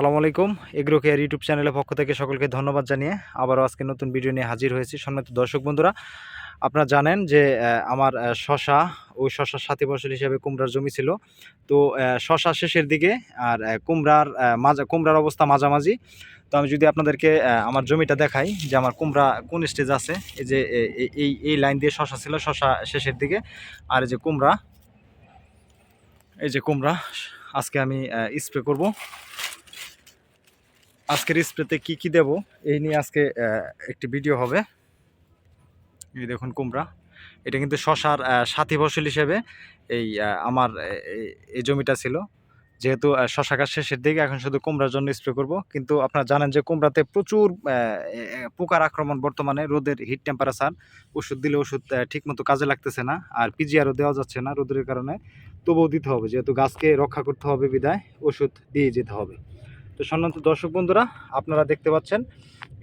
সালামু আলাইকুম। Agro care YouTube চ্যানেলের পক্ষ থেকে সকলকে ধন্যবাদ জানিয়ে আবারও আজকে নতুন ভিডিও নিয়ে হাজির হয়েছি। সম্মানিত দর্শক বন্ধুরা, আপনারা জানেন যে আমার শশা ওই শশার সাথী ফসল হিসেবে কুমড়ার জমি ছিল। তো শশা শেষের দিকে আর কুমড়ার অবস্থা মাঝামাঝি। তো আমি যদি আপনাদেরকে আমার জমিটা দেখাই যে আমার কুমড়া কোন স্টেজ আছে। এই যে এই লাইন দিয়ে শশা ছিল, শশা শেষের দিকে। আর এই যে কুমড়া আজকে আমি স্প্রে করব। আজকের স্প্রেতে কি দেব এই নিয়ে আজকে একটি ভিডিও হবে। এই দেখুন কুমড়া, এটা কিন্তু শশার সাথী ফসল হিসেবে এই আমার এই জমিটা ছিল। যেহেতু শশা গাছ শেষের দিকে, এখন শুধু কুমড়ার জন্য স্প্রে করব। কিন্তু আপনারা জানেন যে কুমড়াতে প্রচুর পোকার আক্রমণ বর্তমানে, রোদের হিট টেম্পারেচার, ওষুধ দিলে ওষুধ ঠিকমতো কাজে লাগতেছে না, আর পিজিআরও দেওয়া যাচ্ছে না রোদের কারণে। তবুও দিতে হবে, যেহেতু গাছকে রক্ষা করতে হবে বিদায় ওষুধ দিয়ে যেতে হবে। তো সম্মানিত দর্শক বন্ধুরা, আপনারা দেখতে পাচ্ছেন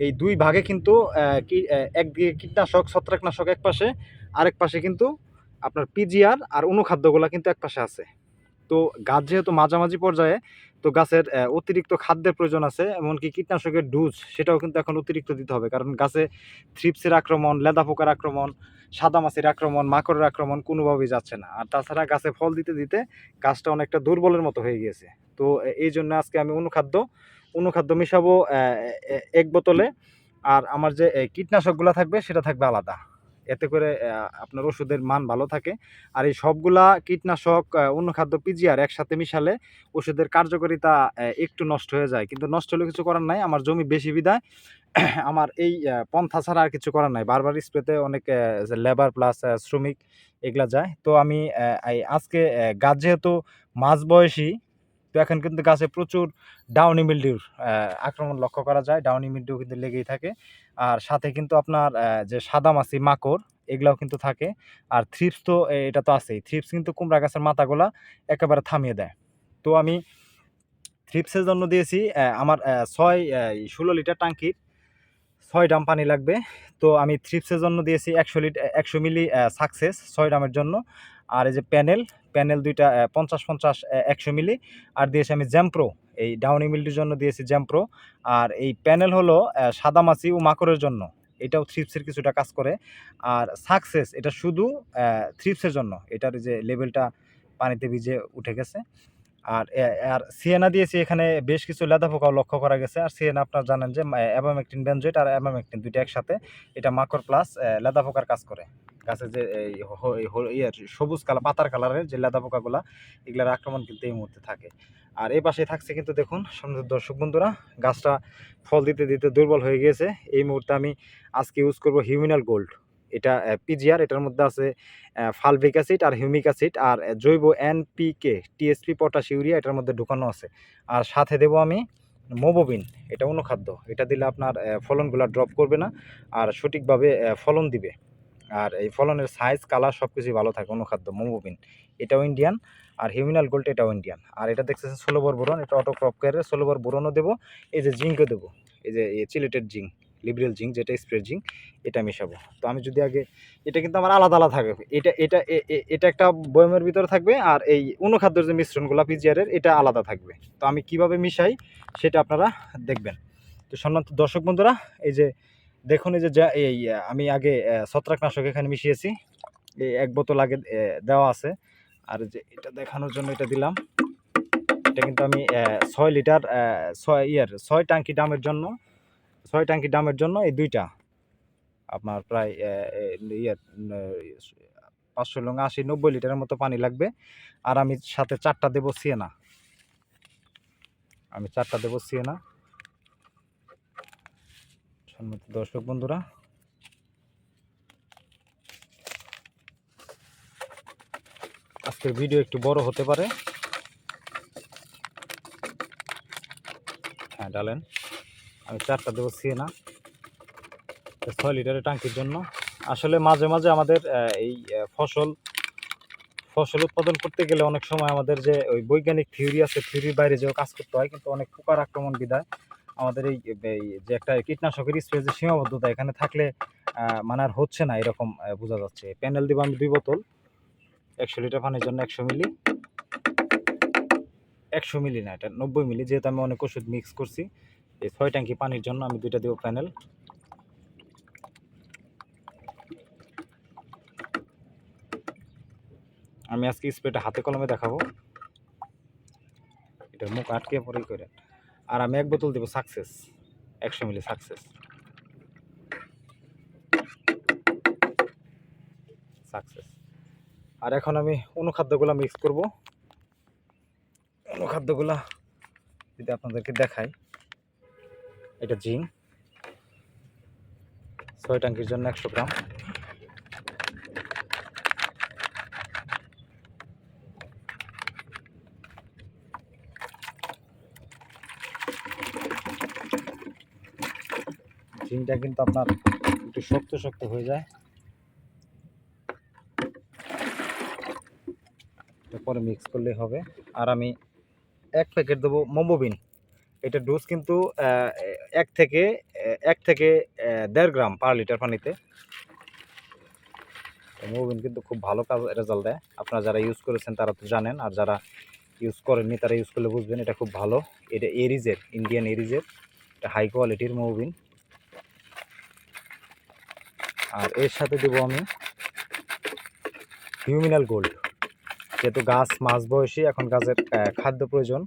এই দুই ভাগে কিন্তু একদিকে কীটনাশক ছত্রাকনাশক এক পাশে, আরেক পাশে কিন্তু আপনার পিজিআর আর অনুখাদ্যগুলো কিন্তু এক পাশে আছে। তো গাছ যেহেতু মাঝামাঝি পর্যায়ে, তো গাছের অতিরিক্ত খাদ্যের প্রয়োজন আছে, এমনকি কীটনাশকের ডোজ সেটাও কিন্তু এখন অতিরিক্ত দিতে হবে। কারণ গাছে থ্রিপসের আক্রমণ, লেদা পোকার আক্রমণ, সাদা মাছির আক্রমণ, মাকড়ের আক্রমণ কোনোভাবেই যাচ্ছে না। আর তাছাড়া গাছে ফল দিতে দিতে গাছটা অনেকটা দুর্বলের মতো হয়ে গিয়েছে। তো এই জন্য আজকে আমি অনুখাদ্য মিশাবো এক বোতলে। আর আমার যে কীটনাশকগুলো থাকবে সেটা থাকবে আলাদা। এতে করে আপনার ওষুধের মান ভালো থাকে। আর এই সবগুলা কীটনাশক, অনুখাদ্য, পিজিআর একসাথে মিশালে ওষুধের কার্যকারিতা একটু নষ্ট হয়ে যায়। কিন্তু নষ্ট হলে কিছু করার নাই। আমার জমি বেশি বিধায় আমার এই পন্থা ছাড়া আর কিছু করার নাই। বারবার স্প্রেতে অনেক লেবার প্লাস শ্রমিক এগুলা যায়। তো আমি আজকে গাছ যেহেতু মাঝবয়সী, তো এখন কিন্তু গাছে প্রচুর ডাউনি মিলডিউর আক্রমণ লক্ষ্য করা যায়। ডাউনি মিলডিউ কিন্তু লেগেই থাকে। আর সাথে কিন্তু আপনার যে সাদামাছি, মাকড় এগুলাও কিন্তু থাকে। আর থ্রিপস তো এটা তো আছেই। থ্রিপস কিন্তু কুমড়া গাছের মাথাগুলা একেবারে থামিয়ে দেয়। তো আমি থ্রিপসের জন্য দিয়েছি আমার 16 লিটার টাঙ্কির 6 ড্রাম পানি লাগবে। তো আমি থ্রিপসের জন্য দিয়েছি 100 মিলি সাকসেস 6 ড্রামের জন্য। আর এই যে প্যানেল দুইটা 50 100 মিলি। আর দিয়েছি আমি জ্যাম্প্রো, এই ডাউনি মিলটির জন্য দিয়েছি জ্যাম্প্রো। আর এই প্যানেল হলো সাদামাছি ও মাকড়ের জন্য, এটাও থ্রিপসের কিছুটা কাজ করে। আর সাকসেস এটা শুধু থ্রিপসের জন্য, এটার যে লেভেলটা পানিতে ভিজে উঠে গেছে। আর সিয়েনা দিয়েছি, এখানে বেশ কিছু লেদা পোকাও লক্ষ্য করা গেছে। আর সিয়েনা আপনারা জানেন যে অ্যাবামেকটিন বেনজয়েট আর অ্যাবামেকটিন দুইটা একসাথে, এটা মাকড় প্লাস লেদা পোকার কাজ করে। গাছের যে সবুজ কালার পাতার কালারের যে লেদা পোকাগুলা, এগুলার আক্রমণ কিন্তু এই মুহূর্তে থাকে। আর এই পাশে থাকছে কিন্তু দেখুন সুন্দর দর্শক বন্ধুরা, গাছটা ফল দিতে দিতে দুর্বল হয়ে গিয়েছে। এই মুহূর্তে আমি আজকে ইউজ করব হিউমিনাল গোল্ড। এটা পিজিআর, এটার মধ্যে আছে ফালভিক অ্যাসিড আর হিউমিক অ্যাসিড আর জৈব এনপিকে, টিএসপি, পটাশ, ইউরিয়া এটার মধ্যে ঢুকানো আছে। আর সাথে দেবো আমি মোবোবিন, এটা অনুখাদ্য। এটা দিলে আপনার ফলনগুলো ড্রপ করবে না, আর সঠিকভাবে ফলন দিবে। আর এই ফলনের সাইজ, কালার সব কিছুই ভালো থাকে। অনুখাদ্য মোবোবিন এটাও ইন্ডিয়ান, আর হিউমিনাল গোল্ড এটাও ইন্ডিয়ান। আর এটা দেখতেছেন সোলোবর বোরন, এটা অটো ক্রপ কেয়ারের সোলোবর বোরনও দেবো। এই যে জিঙ্কও দেবো, এই যে চিলেটেড জিঙ্ক, লিবারেল জিঙ্ক যেটা স্প্রে জিঙ্ক, এটা মেশাবো। তো আমি যদি আগে, এটা কিন্তু আমার আলাদা আলাদা থাকবে। এটা একটা বয়মের ভিতরে থাকবে, আর এই অনুখাদ্যের যে মিশ্রণগুলো পিজিআরের, এটা আলাদা থাকবে। তো আমি কিভাবে মিশাই সেটা আপনারা দেখবেন। তো সম্মানিত দর্শক বন্ধুরা, এই যে দেখুন, এই যে এই আমি আগে ছত্রাকনাশক এখানে মিশিয়েছি, এই 1 বোতল আগে দেওয়া আছে। আর যে এটা দেখানোর জন্য এটা দিলাম। এটা কিন্তু আমি 6 লিটার 6 ট্যাঙ্কি ডামের জন্য এই দুইটা আপনার প্রায় 580-90 লিটারের মতো পানি লাগবে। আর আমি সাথে 4টা দেবো সিয়েনা। সম্মানিত দর্শক বন্ধুরা, আজকের ভিডিও একটু বড় হতে পারে। হ্যাঁ, ডালেন। আমি 4টা দেবো সিয়েনা 6 লিটারের ট্যাঙ্কির জন্য। আসলে মাঝে মাঝে আমাদের এই ফসল উৎপাদন করতে গেলে অনেক সময় আমাদের যে ওই বৈজ্ঞানিক থিওরি আছে, থিওরির বাইরে যেও কাজ করতে হয়। কিন্তু অনেক পোকার আক্রমণ বিধায় আমাদের এই যে একটা কীটনাশকের স্প্রে যে সীমাবদ্ধতা এখানে থাকলে মানে আর হচ্ছে না, এরকম বোঝা যাচ্ছে। প্যানেল দিব আমি 2 বোতল 100 লিটার পানির জন্য 100 মিলি। 100 মিলি না, এটা 90 মিলি, যেহেতু আমি অনেক ওষুধ মিক্স করছি। এই 6 ট্যাঙ্কি পানির জন্য আমি 2টা দেবো প্যানেল। আমি আজকে স্প্রেটা হাতে কলমে দেখাবো, এটার মুখ আটকে পরে করে। আর আমি 1 বোতল দেবো সাকসেস, 100 মিলি সাকসেস। আর এখন আমি অনুখাদ্যগুলো মিক্স করব। অনুখাদ্যগুলা যদি আপনাদেরকে দেখাই, এটা জিঙ্ক 6 ট্যাঙ্কির জন্য 100 গ্রাম। জিঙ্কটা কিন্তু আপনার একটু শক্ত শক্ত হয়ে যায়, পরে মিক্স করলেই হবে। আর আমি 1 প্যাকেট দেবো মোমোবিন। এটা ডোজ কিন্তু 1 থেকে 1.5 গ্রাম পার লিটার পানিতে। মোমোবিন কিন্তু খুব ভালো কাজ রেজাল্ট দেয়, আপনারা যারা ইউজ করেছেন তারা তো জানেন, আর যারা ইউজ করেননি তারা ইউজ করলে বুঝবেন এটা খুব ভালো। এটা এরিজের, ইন্ডিয়ান এরিজের, এটা হাই কোয়ালিটির মোমোবিন। আর এর সাথে দেবো আমি হিউমিনাল গোল্ড, যেহেতু গাছ মাঝ বয়সী, এখন গাছের খাদ্য প্রয়োজন,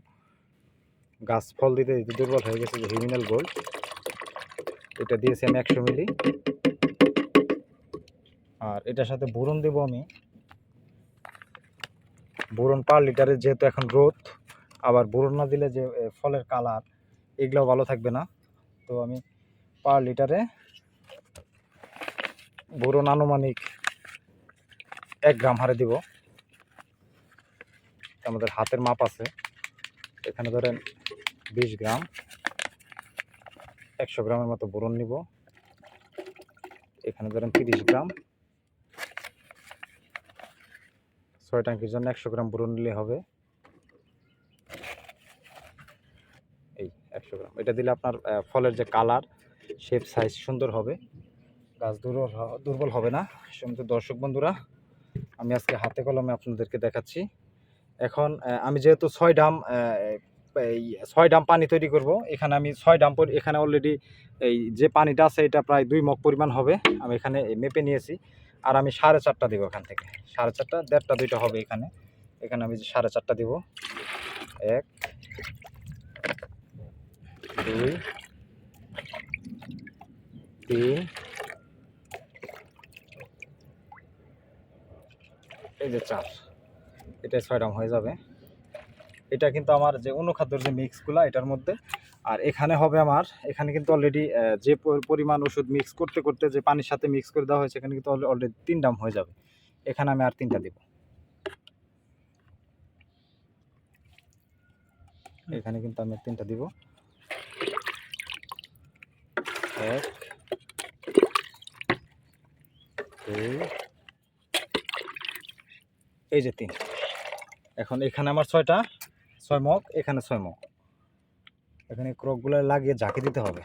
গাছ ফল দিতে দিতে দুর্বল হয়ে গেছে, যে হিউমিনাল গোল্ড এটা দিয়েছি আমি 100 মিলি। আর এটার সাথে বোরন দেবো আমি, বোরন পার লিটারে, যেহেতু এখন রোদ, আবার বোরন না দিলে যে ফলের কালার এগুলো ভালো থাকবে না, তো আমি পার লিটারে বোরন আনুমানিক 1 গ্রাম হারে দিব। আমাদের হাতের মাপ আছে, এখানে ধরেন 20 গ্রাম, 100 গ্রামের মতো বোরন নিব। এখানে ধরেন 30 গ্রাম, 6 ট্যাঙ্কির জন্য 100 গ্রাম বোরন নিলে হবে। এই 100 গ্রাম এটা দিলে আপনার ফলের যে কালার, শেপ, সাইজ সুন্দর হবে, গাছ দুর্বল হবে না। সমস্ত দর্শক বন্ধুরা, আমি আজকে হাতে কলমে আপনাদেরকে দেখাচ্ছি। এখন আমি যেহেতু 6 ডাম পানি তৈরি করব, এখানে আমি 6 ডাম, এখানে অলরেডি এই যে পানিটা আছে এটা প্রায় 2 মগ পরিমাণ হবে, আমি এখানে মেপে নিয়েছি। আর আমি 4.5টা দেবো এখান থেকে, 4.5টা, 1.5টা 2টা হবে এখানে। এখানে আমি 4.5টা দেবো, 1 2 3, এই যে 4, এটা 6 ডাম হয়ে যাবে। এটা কিন্তু আমার যে অনুখাদ্যর যে মিক্সগুলো এটার মধ্যে। আর এখানে হবে আমার, এখানে কিন্তু অলরেডি যে পরিমাণ ওষুধ মিক্স করতে করতে যে পানির সাথে মিক্স করে দেওয়া হয়েছে, এখানে কিন্তু অলরেডি 3 ডাম হয়ে যাবে। এখানে আমি আর 3টা দিব, এখানে কিন্তু আমি 3টা দিব, 1 2, এই যে 3। এখন এখানে আমার 6 মগ, এখানে 6 মগ, এখানে ক্রকগুলো লাগিয়ে ঝাঁকি দিতে হবে।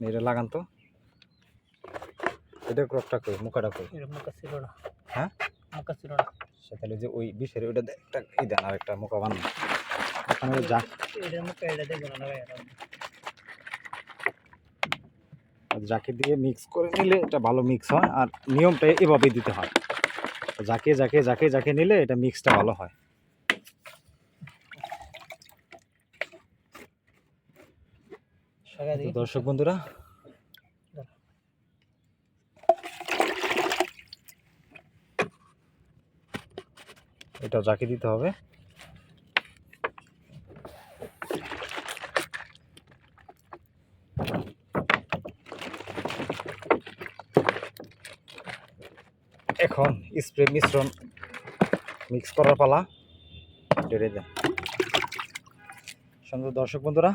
এটা লাগান তো, এটা ক্রকটা কই, মুখাটা কই, হ্যাঁ মুখা ছিল না, সেখানে যে ওই বিষের ওইটা একটা এই দেন, আর একটা মুখা বানান, এখানে ঝাঁকি দিয়ে মিক্স করে নিলে এটা ভালো মিক্স হয়। আর নিয়মটা এভাবে দিতে হয়, ঝাঁকিয়ে ঝাঁকিয়ে ঝাঁকিয়ে ঝাঁকিয়ে নিলে এটা মিক্সটা ভালো হয়। দর্শক বন্ধুরা, এটা ঝাঁকি দিতে হবে। এখন স্প্রে মিশ্রণ মিক্স করার পালা, ঢেলে দেন। সুন্দর দর্শক বন্ধুরা,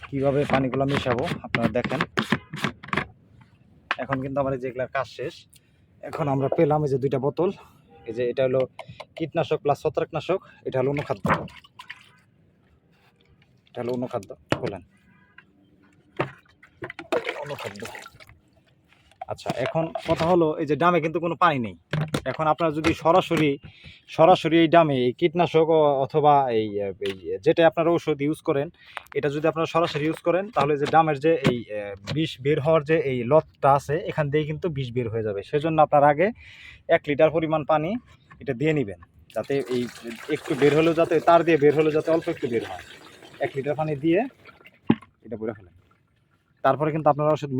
কিভাবে পানিগুলো মিশাবো আপনারা দেখেন। এখন কিন্তু আমার যেগুলার কাজ শেষ, এখন আমরা পেলাম এই যে 2টা বোতল, এই যে এটা হলো কীটনাশক প্লাস ছত্রাকনাশক, এটা হলো অনুখাদ্য, এটা হলো অনুখাদ্য। বলেন অনুখাদ্য, আচ্ছা, এখন কথা হলো এই যে ড্রামে কিন্তু কোনো পানি নেই। এখন আপনারা যদি সরাসরি এই ড্রামে এই কীটনাশক অথবা এই যেটা আপনারা ঔষধ ইউজ করেন, এটা যদি আপনারা সরাসরি ইউজ করেন তাহলে যে ড্রামের যে এই বিষ বের হওয়ার যে এই লতটা আছে এখান দিয়ে কিন্তু বিষ বের হয়ে যাবে। সেজন্য আপনার আগে 1 লিটার পরিমাণ পানি এটা দিয়ে নেবেন, যাতে এই একটু বের হলেও যাতে তার দিয়ে বের হলেও যাতে অল্প একটু বের হয়। 1 লিটার পানি দিয়ে এটা ভরে ফেলেন। তারপরে কিন্তু আপনারা ওষুধ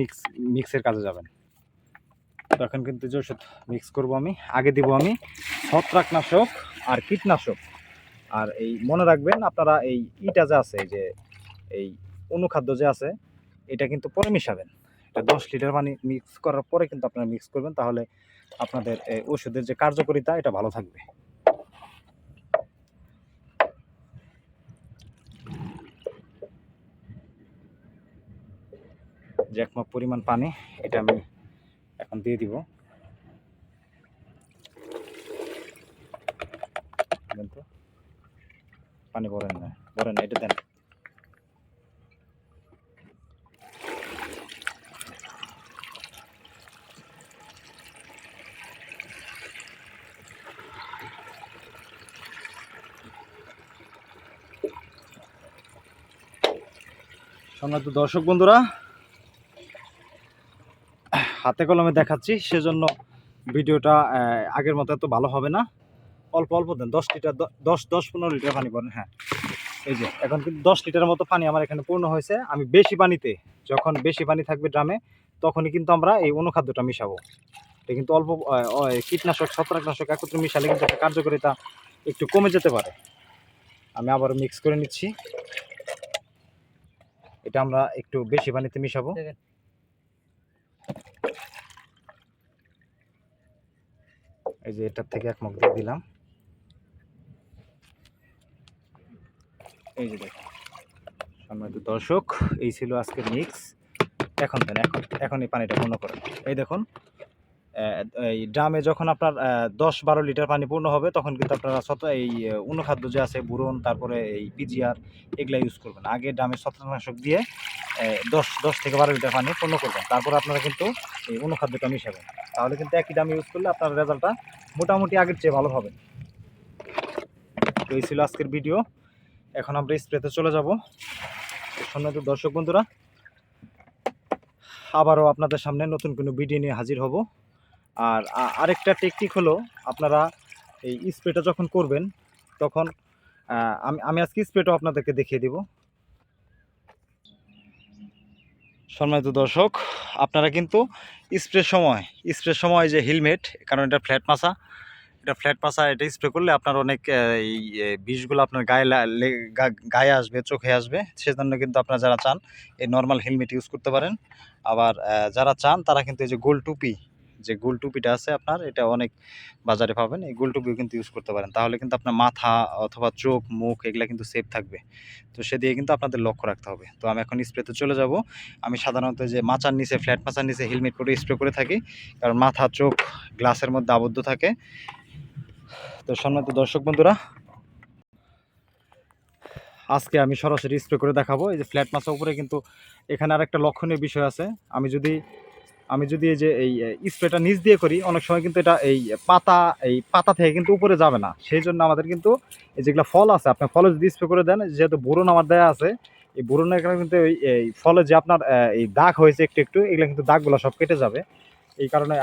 মিক্সের কাজে যাবেন। তখন কিন্তু যে ওষুধ মিক্স করবো আমি, আগে দিব আমি ছত্রাকনাশক আর কীটনাশক। আর এই মনে রাখবেন আপনারা এই ইটা যে আছে, এই যে এই অনুখাদ্য যে আছে এটা কিন্তু পরে মিশাবেন। এটা 10 লিটার পানি মিক্স করার পরে কিন্তু আপনারা মিক্স করবেন, তাহলে আপনাদের ওষুধের যে কার্যকারিতা এটা ভালো থাকবে। যে 1 মগ পরিমাণ পানি এটা আমি এখন দিয়ে দিব। কিন্তু পানি ভরেন না এটা দেন। সম্মানিত দর্শক বন্ধুরা, হাতে কলমে দেখাচ্ছি, সেজন্য ভিডিওটা আগের মতো এত ভালো হবে না। অল্প অল্প দেন, 10 লিটার 10-15 লিটার পানি পড়েন। হ্যাঁ, এই যে এখন কিন্তু 10 লিটারের মতো পানি আমার এখানে পূর্ণ হয়েছে। আমি বেশি পানিতে, যখন বেশি পানি থাকবে ড্রামে, তখনই কিন্তু আমরা এই অনুখাদ্যটা মিশাবো। এটা কিন্তু অল্প কীটনাশক ছত্রাকনাশক একত্রে মিশালে কিন্তু কার্যকারিতা একটু কমে যেতে পারে। আমি আবারও মিক্স করে নিচ্ছি। এটা আমরা একটু বেশি পানিতে মিশাবো। এই যে এটার থেকে 1 মগ দিয়ে দিলাম। এই যে দেখুন সম্মানিত দর্শক, এই ছিল আজকের মিক্স। এখন দেন, এখন এই পানিটা পূর্ণ করেন। এই দেখুন এই ড্রামে যখন আপনার 10-12 লিটার পানি পূর্ণ হবে, তখন কিন্তু আপনারা এই অনুখাদ্য যে আছে বুরন, তারপরে এই পিজিআর এগুলা ইউজ করবেন। আগে ড্রামে ছত্রাকনাশক দিয়ে 10 থেকে 12 লিটার পানি পূর্ণ করবেন, তারপর আপনারা কিন্তু এই অনুখাদ্যটা মিশাবেন। তাহলে কিন্তু একই ড্রাম ইউজ করলে আপনার রেজাল্টটা মোটামুটি আগের চেয়ে ভালো হবে। তো এই ছিল আজকের ভিডিও। এখন আমরা স্প্রেতে চলে যাব। সম্মানিত দর্শক বন্ধুরা, আবারও আপনাদের সামনে নতুন কোনো ভিডিও নিয়ে হাজির হব। আর আরেকটা টেকনিক হলো, আপনারা এই স্প্রেটা যখন করবেন তখন আমি আজকে স্প্রেটাও আপনাদেরকে দেখিয়ে দেব। সম্মানিত দর্শক, আপনারা কিন্তু স্প্রের সময় যে হেলমেট, কারণ এটা ফ্ল্যাট মাছা, এটা স্প্রে করলে আপনার অনেক এই বিষগুলো আপনার গায়ে আসবে, চোখে আসবে। সেজন্য কিন্তু আপনারা যারা চান এই নর্মাল হেলমেট ইউজ করতে পারেন। আবার যারা চান তারা কিন্তু এই যে গোল টুপিটা আছে আপনার, এটা অনেক বাজারে পাবেন। এই গোল টুপিও কিন্তু ইউজ করতে পারেন, তাহলে কিন্তু আপনার মাথা অথবা চোখ মুখ এগুলা কিন্তু সেফ থাকবে। তো সেদিকে কিন্তু আপনাদের লক্ষ্য রাখতে হবে। তো আমি এখন স্প্রেতে চলে যাব। আমি সাধারণত যে মাচার নিচে, ফ্ল্যাট মাচার নিচে হেলমেট পরে স্প্রে করে থাকি, কারণ মাথা চোখ গ্লাসের মধ্যে আবদ্ধ থাকে। তো সম্মানিত দর্শক বন্ধুরা, আজকে আমি সরাসরি স্প্রে করে দেখাবো। এই যে ফ্ল্যাট মাছার উপরে কিন্তু এখানে আরেকটা লক্ষণীয় বিষয় আছে। আমি যদি এই যে এই স্প্রেটা নিচ দিয়ে করি, অনেক সময় কিন্তু এটা এই পাতা থেকে কিন্তু উপরে যাবে না। সেই জন্য আমাদের কিন্তু এই যেগুলো ফল আছে, আপনার ফলে যদি স্প্রে করে দেন, যেহেতু বোরন আমার দেয়া আছে, এই বোরনের কারণে কিন্তু এই ফলে যে আপনার এই দাগ হয়েছে একটু এগুলো কিন্তু দাগগুলো সব কেটে যাবে। এই কারণে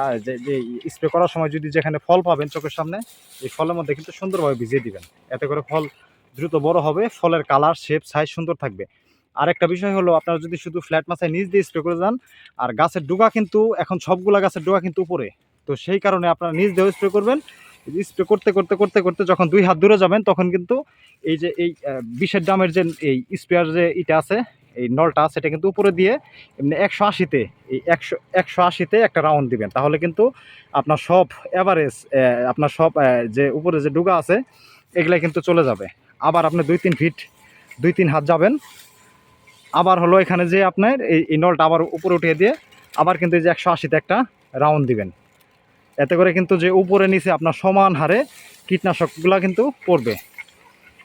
যে স্প্রে করার সময় যদি যেখানে ফল পাবেন চোখের সামনে, এই ফলের মধ্যে কিন্তু সুন্দরভাবে ভিজিয়ে দিবেন। এতে করে ফল দ্রুত বড় হবে, ফলের কালার শেপ সাইজ সুন্দর থাকবে। আরেকটা বিষয় হলো, আপনারা যদি শুধু ফ্ল্যাট মাথায় নিচ দিয়ে স্প্রে করে যান, আর গাছের ডগা কিন্তু এখন সবগুলা গাছের ডগা কিন্তু উপরে, তো সেই কারণে আপনারা নিচ দিয়েও স্প্রে করবেন। স্প্রে করতে করতে করতে করতে যখন 2 হাত দূরে যাবেন, তখন কিন্তু এই যে এই বিষের ড্রামের যে এই স্প্রেয়ার যে ইটা আছে, এই নলটা সেটা কিন্তু উপরে দিয়ে এমনি 180-তে এই 180-তে একটা রাউন্ড দিবেন। তাহলে কিন্তু আপনার সব এভারেজ আপনার সব যে উপরে যে ডুগা আছে এগুলা কিন্তু চলে যাবে। আবার আপনি 2-3 হাত যাবেন, আবার হলো এখানে যে আপনার এই নলটা আবার উপরে উঠিয়ে দিয়ে আবার কিন্তু এই যে 180-তে একটা রাউন্ড দিবেন। এতে করে কিন্তু যে উপরে নিচে আপনার সমান হারে কীটনাশকগুলা কিন্তু পড়বে।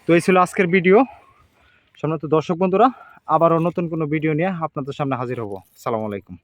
তো এই ছিল আজকের ভিডিও। সম্মানিত দর্শক বন্ধুরা, আবারও নতুন কোনো ভিডিও নিয়ে আপনাদের সামনে হাজির হব। আসসালামু আলাইকুম।